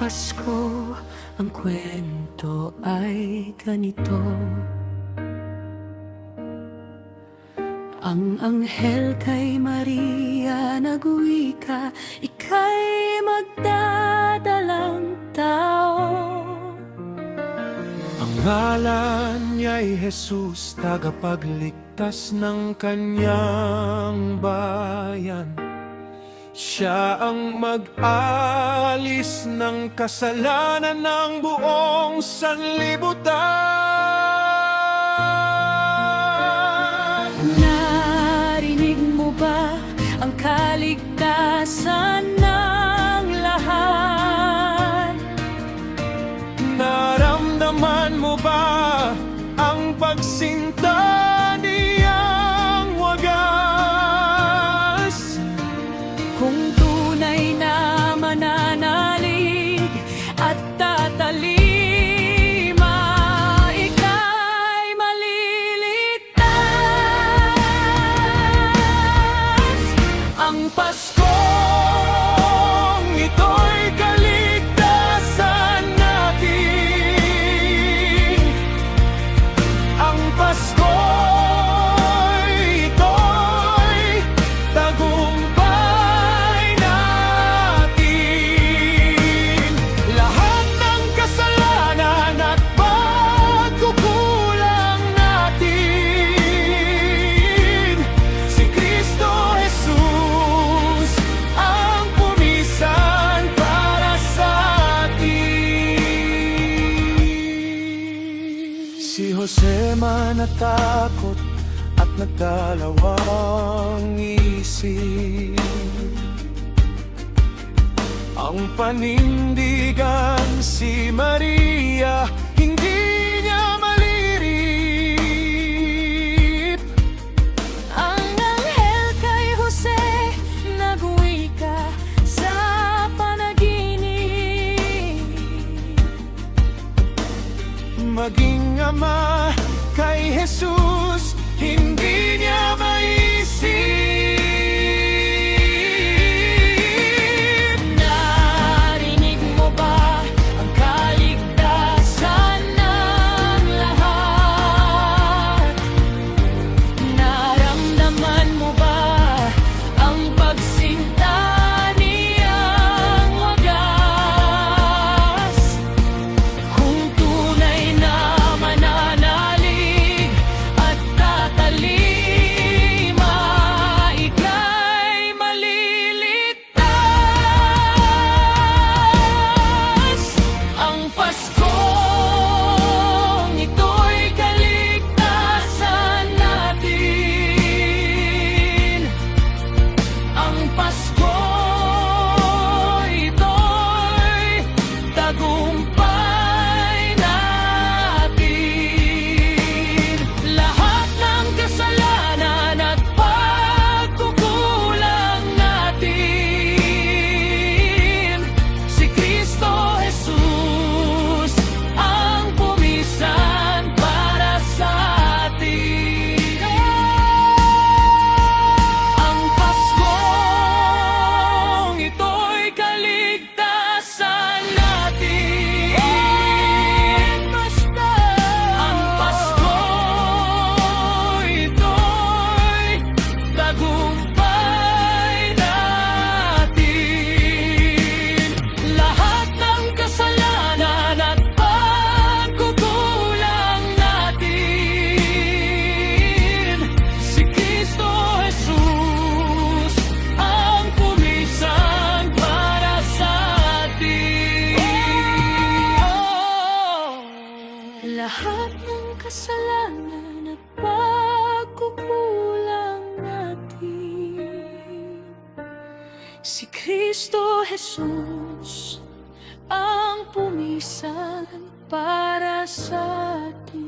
Pasko, ang kwento ay ganito. Ang anghel kay Maria nagwika, ika'y magdadalang tao. Ang ngalan niya'y Jesus, tagapagligtas ng kanyang bayan. Siya ang mag-alis ng kasalanan ng buong sanlibutan. Narinig mo ba ang kaligtasan ng lahat? Naramdaman mo ba ang pagsinta niyang wagas? Kung tunay na mananalig at tatalima, ika'y maliligtas. Ang Paskong ito'y kaligtasan natin. Ang Pasko'y ito'y tagumpay natin. Lahat ng kasalanan at pagkukulang natin, si Cristo Jesus ang pumisan para sa atin. Si Jose man natakot at nagdalawang isip, ang panindigan si Maria hindi niya malirip. Ang anghel kay Jose nagwika sa panaginip. Maging ama kay Jesus, hindi niya maisip. Narinig mo ba ang kaligtasan ng lahat? Naramdaman mo ba ang pagsinta niyang wagas? Kung tunay na mananalig at tatalima, ika'y maliligtas. Ang Paskong ito'y kaligtasan natin. Ang Pasko ito'y tagumpay natin. Lahat ng kasalanan at pagkukulang natin, si Cristo Jesus ang pumisan para sa atin. Ang Paskong ito'y kaligtasan natin. Ang Pasko ito'y tagumpay natin. Lahat ng kasalanan at pagkukulang natin, si Cristo Jesus ang pumisan para sa atin. Lahat ng kasalanan at pagkukulang natin, si Cristo Jesus ang pumisan para sa atin.